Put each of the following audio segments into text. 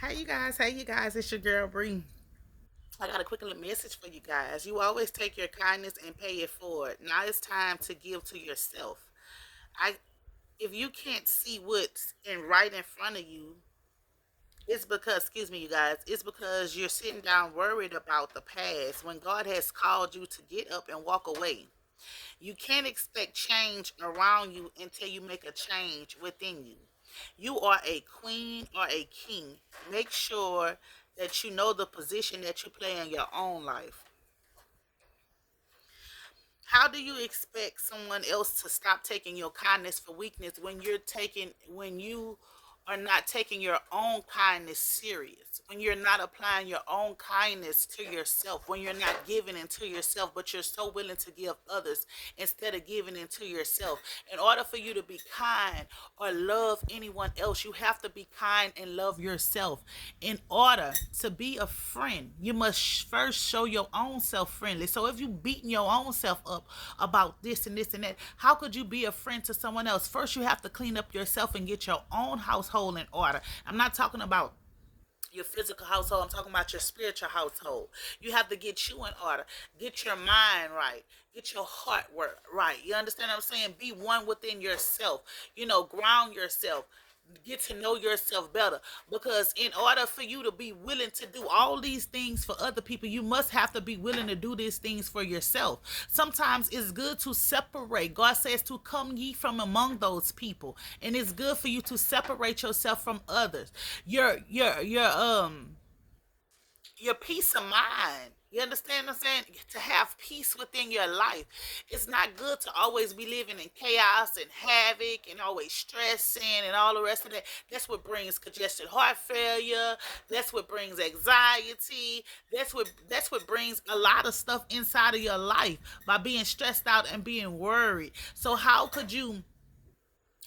Hey you guys, it's your girl Bree. I got a quick little message for you guys. You always take your kindness and pay it forward. Now it's time to give to yourself. I If you can't see what's right in front of you, it's because, excuse me, you guys, it's because you're sitting down worried about the past when God has called you to get up and walk away. You can't expect change around you until you make a change within you. You are a queen or a king. Make sure that you know the position that you play in your own life. How do you expect someone else to stop taking your kindness for weakness when you are not taking your own kindness serious, when you're not applying your own kindness to yourself, when you're not giving into yourself, but you're so willing to give others instead of giving into yourself? In order for you to be kind or love anyone else, you have to be kind and love yourself. In order to be a friend, you must first show your own self friendly. So if you beating your own self up about this and this and that, how could you be a friend to someone else? First, you have to clean up yourself and get your own household in order. I'm not talking about your physical household. I'm talking about your spiritual household. You have to get you in order. Get your mind right. Get your heart work right. You understand what I'm saying? Be one within yourself. Ground yourself. Get to know yourself better, because in order for you to be willing to do all these things for other people, you must have to be willing to do these things for yourself. Sometimes it's good to separate. God says to come ye from among those people, and it's good for you to separate yourself from others. Your peace of mind. You understand what I'm saying? To have peace within your life. It's not good to always be living in chaos and havoc and always stressing and all the rest of that. That's what brings congested heart failure. That's what brings anxiety. That's what brings a lot of stuff inside of your life by being stressed out and being worried. So how could you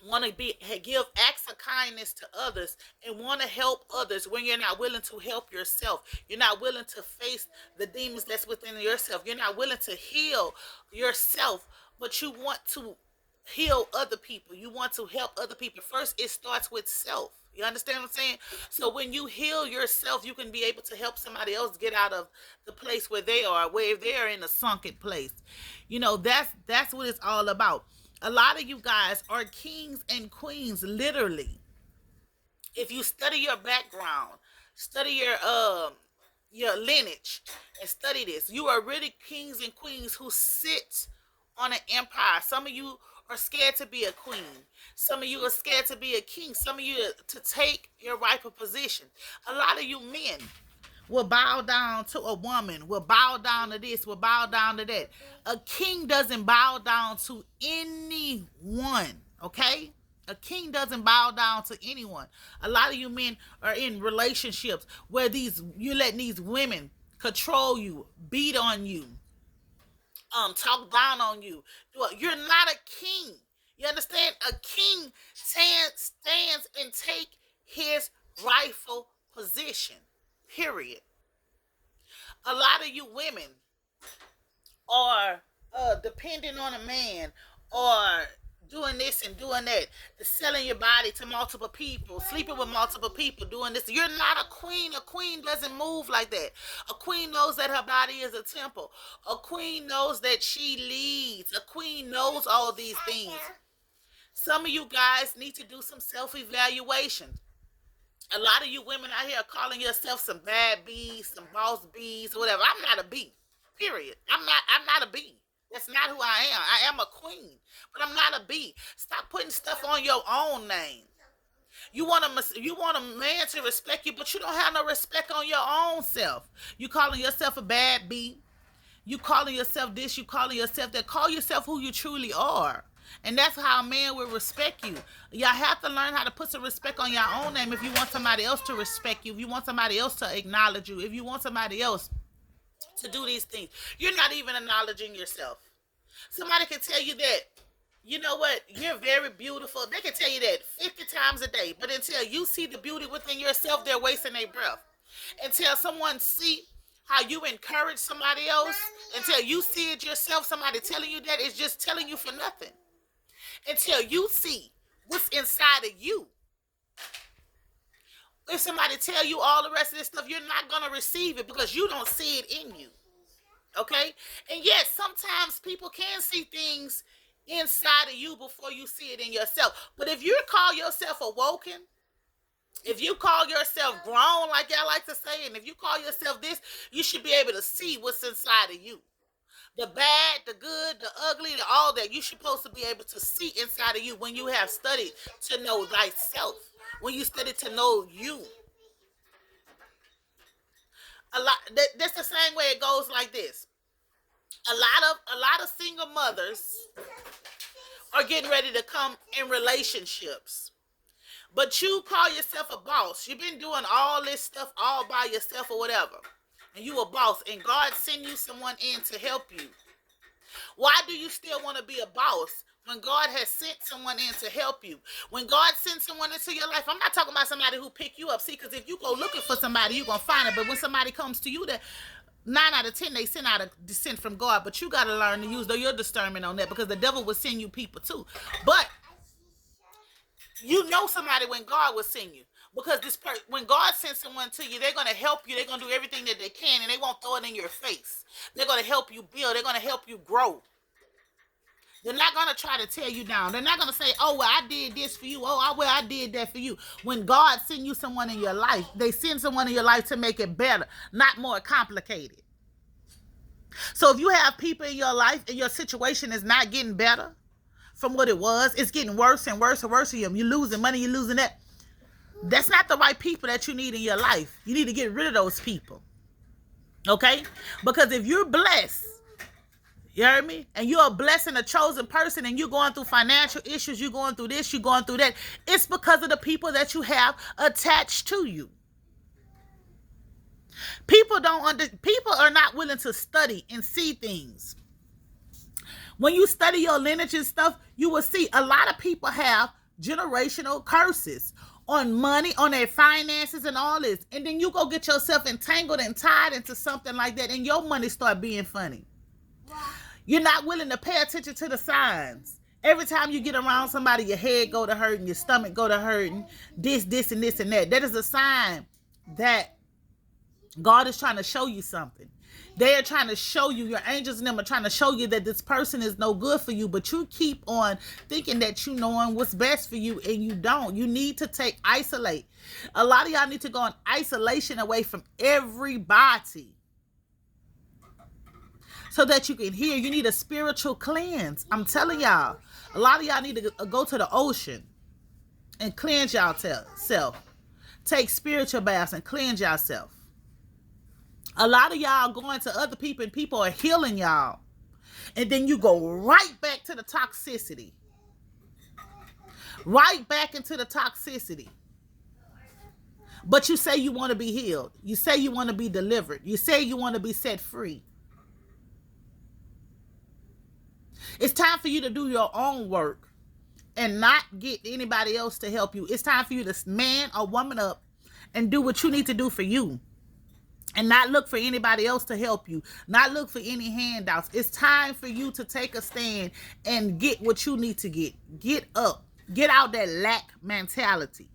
want to be give acts of kindness to others and want to help others when you're not willing to help yourself? You're not willing to face the demons that's within yourself. You're not willing to heal yourself, but you want to heal other people. You want to help other people. First, it starts with self. You understand what I'm saying? So when you heal yourself, you can be able to help somebody else get out of the place where they are, where they're in a sunken place. That's what it's all about. A lot of you guys are kings and queens, literally. If you study your background, study your lineage, and study this, you are really kings and queens who sit on an empire. Some of you are scared to be a queen. Some of you are scared to be a king. Some of you to take your rightful position. A lot of you men will bow down to a woman, will bow down to this, will bow down to that. A king doesn't bow down to anyone, okay? A king doesn't bow down to anyone. A lot of you men are in relationships where you let these women control you, beat on you, talk down on you. You're not a king. You understand? A king stands and take his rightful position. Period. A lot of you women are depending on a man, or doing this and doing that, selling your body to multiple people, sleeping with multiple people, doing this. You're not a queen. A queen doesn't move like that. A queen knows that her body is a temple. A queen knows that she leads. A queen knows all these things. Some of you guys need to do some self-evaluation. A lot of you women out here are calling yourself some bad bees, some boss bees, or whatever. I'm not a bee. Period. I'm not a bee. That's not who I am. I am a queen, but I'm not a bee. Stop putting stuff on your own name. You want a man to respect you, but you don't have no respect on your own self. You calling yourself a bad bee. You calling yourself this, you calling yourself that. Call yourself who you truly are. And that's how a man will respect you. Y'all have to learn how to put some respect on your own name if you want somebody else to respect you, if you want somebody else to acknowledge you, if you want somebody else to do these things. You're not even acknowledging yourself. Somebody can tell you that, you know what, you're very beautiful. They can tell you that 50 times a day, but until you see the beauty within yourself, they're wasting their breath. Until someone see how you encourage somebody else, until you see it yourself, somebody telling you that is just telling you for nothing. Until you see what's inside of you, If somebody tell you all the rest of this stuff, you're not going to receive it because you don't see it in you. Okay? And yes, sometimes people can see things inside of you before you see it in yourself. But if you call yourself awoken, if you call yourself grown, like y'all like to say, and if you call yourself this, you should be able to see what's inside of you. The bad, the good, the ugly, all that. You're supposed to be able to see inside of you when you have studied to know thyself. When you study to know you. That's the same way it goes like this. A lot of single mothers are getting ready to come in relationships. But you call yourself a boss. You've been doing all this stuff all by yourself or whatever. And you a boss. And God send you someone in to help you. Why do you still want to be a boss when God has sent someone in to help you? When God sends someone into your life, I'm not talking about somebody who pick you up. See, because if you go looking for somebody, you're going to find it. But when somebody comes to you, that 9 out of 10 they send out a descent from God. But you got to learn to use your discernment on that, because the devil will send you people too. But you know somebody when God will send you. Because when God sends someone to you, they're going to help you. They're going to do everything that they can, and they won't throw it in your face. They're going to help you build. They're going to help you grow. They're not going to try to tear you down. They're not going to say, oh, well, I did this for you. Oh, well, I did that for you. When God sends you someone in your life, they send someone in your life to make it better, not more complicated. So if you have people in your life and your situation is not getting better from what it was, it's getting worse and worse and worse for you. You're losing money, you're losing that. That's not the right people that you need in your life. You need to get rid of those people. Okay? Because if you're blessed, you heard me? And you're a blessed and a chosen person, and you're going through financial issues, you're going through this, you're going through that, it's because of the people that you have attached to you. People are not willing to study and see things. When you study your lineage and stuff, you will see a lot of people have generational curses on money, on their finances and all this. And then you go get yourself entangled and tied into something like that, and your money start being funny. You're not willing to pay attention to the signs. Every time you get around somebody, your head go to hurting, your stomach go to hurting, this, and this, and that. That is a sign that God is trying to show you something. They are trying to show you, your angels and them are trying to show you that this person is no good for you, but you keep on thinking that you knowing what's best for you, and you don't. You need to isolate. A lot of y'all need to go in isolation away from everybody so that you can hear. You need a spiritual cleanse. I'm telling y'all, a lot of y'all need to go to the ocean and cleanse yourself. Take spiritual baths and cleanse yourself. A lot of y'all going to other people, and people are healing y'all. And then you go right back to the toxicity. Right back into the toxicity. But you say you want to be healed. You say you want to be delivered. You say you want to be set free. It's time for you to do your own work and not get anybody else to help you. It's time for you to man or woman up and do what you need to do for you. And not look for anybody else to help you. Not look for any handouts. It's time for you to take a stand and get what you need to get. Get up. Get out that lack mentality.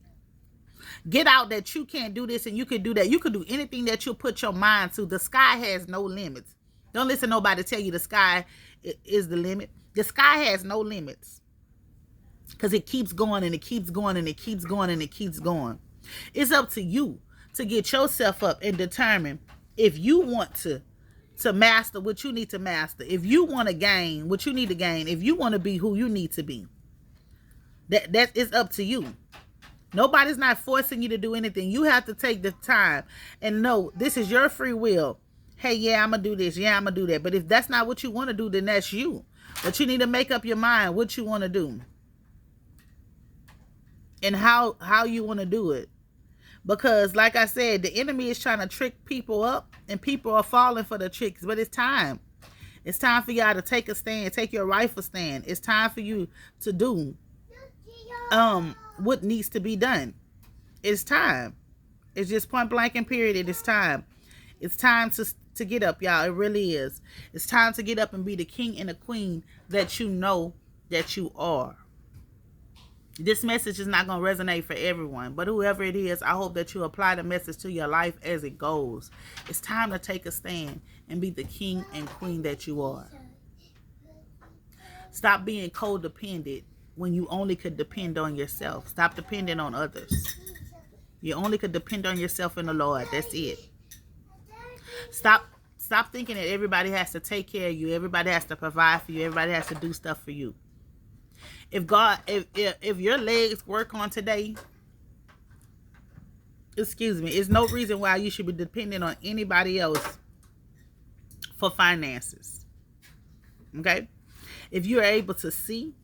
Get out that you can't do this and you can do that. You can do anything that you put your mind to. The sky has no limits. Don't listen to nobody tell you the sky is the limit. The sky has no limits. Because it keeps going and it keeps going and it keeps going and it keeps going. It's up to you to get yourself up and determine if you want to master what you need to master. If you want to gain what you need to gain. If you want to be who you need to be. That is up to you. Nobody's not forcing you to do anything. You have to take the time and know this is your free will. Hey, yeah, I'm going to do this. Yeah, I'm going to do that. But if that's not what you want to do, then that's you. But you need to make up your mind what you want to do. And how you want to do it. Because, like I said, the enemy is trying to trick people up, and people are falling for the tricks. But it's time. It's time for y'all to take a stand, take your rightful stand. It's time for you to do what needs to be done. It's time. It's just point blank and period. It is time. It's time to get up, y'all. It really is. It's time to get up and be the king and the queen that you know that you are. This message is not going to resonate for everyone, but whoever it is, I hope that you apply the message to your life as it goes. It's time to take a stand and be the king and queen that you are. Stop being codependent when you only could depend on yourself. Stop depending on others. You only could depend on yourself and the Lord. That's it. Stop thinking that everybody has to take care of you. Everybody has to provide for you. Everybody has to do stuff for you. If your legs work on today, it's no reason why you should be dependent on anybody else for finances. Okay? If you're able to see,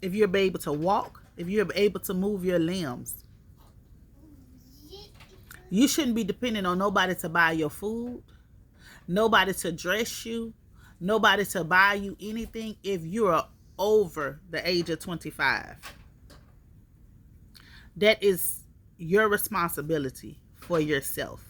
if you're able to walk, if you're able to move your limbs, you shouldn't be dependent on nobody to buy your food, nobody to dress you, nobody to buy you anything if you're over the age of 25. That is your responsibility for yourself.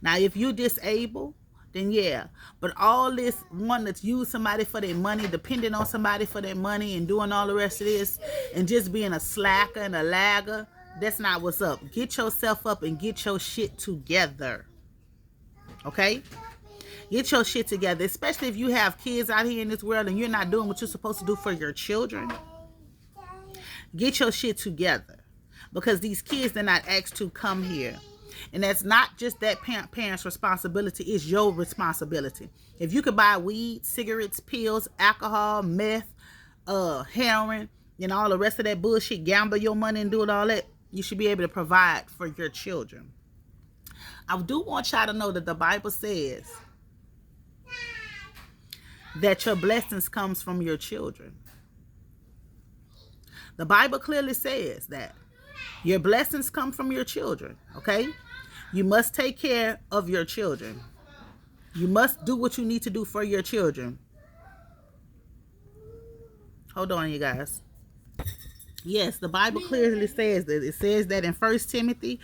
Now, if you're disabled, then yeah. But all this wanting to use somebody for their money, depending on somebody for their money and doing all the rest of this and just being a slacker and a lagger, that's not what's up. Get yourself up and get your shit together. Okay? Get your shit together, especially if you have kids out here in this world and you're not doing what you're supposed to do for your children. Get your shit together, because these kids, they're not asked to come here. And that's not just that parent's responsibility, it's your responsibility. If you could buy weed, cigarettes, pills, alcohol, meth, heroin, and all the rest of that bullshit, gamble your money and do it all that, you should be able to provide for your children. I do want y'all to know that the Bible says that your blessings comes from your children. The Bible clearly says that your blessings come from your children, okay? You must take care of your children. You must do what you need to do for your children. Hold on, you guys. Yes, the Bible clearly says that. It says that in 1 Timothy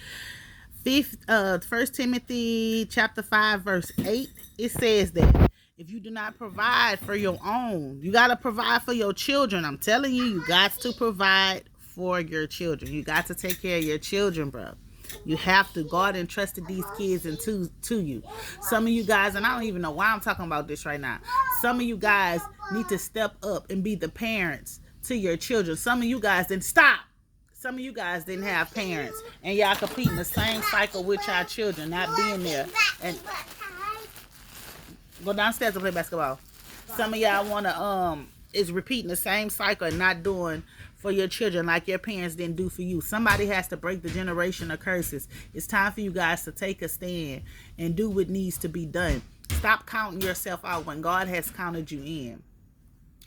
chapter 5, verse 8, it says that if you do not provide for your own, you got to provide for your children. I'm telling you, you got to provide for your children. You got to take care of your children, bro. You have to. God entrusted these kids into you. Some of you guys, and I don't even know why I'm talking about this right now. Some of you guys need to step up and be the parents to your children. Some of you guys didn't stop. Some of you guys didn't have parents, and y'all completing the same cycle with y'all children, not being there. And go downstairs and play basketball. Some of y'all is repeating the same cycle and not doing for your children like your parents didn't do for you. Somebody has to break the generation of curses. It's time for you guys to take a stand and do what needs to be done. Stop counting yourself out when God has counted you in.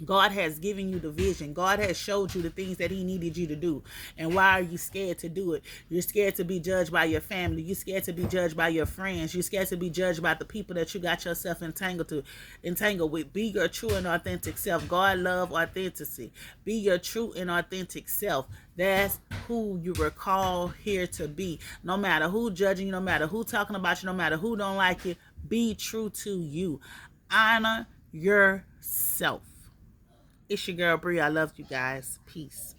God has given you the vision. God has showed you the things that he needed you to do. And why are you scared to do it? You're scared to be judged by your family. You're scared to be judged by your friends. You're scared to be judged by the people that you got yourself entangled with. Be your true and authentic self. God love authenticity. Be your true and authentic self. That's who you were called here to be. No matter who judging you, no matter who talking about you, no matter who don't like you, be true to you. Honor yourself. It's your girl Bree. I love you guys. Peace.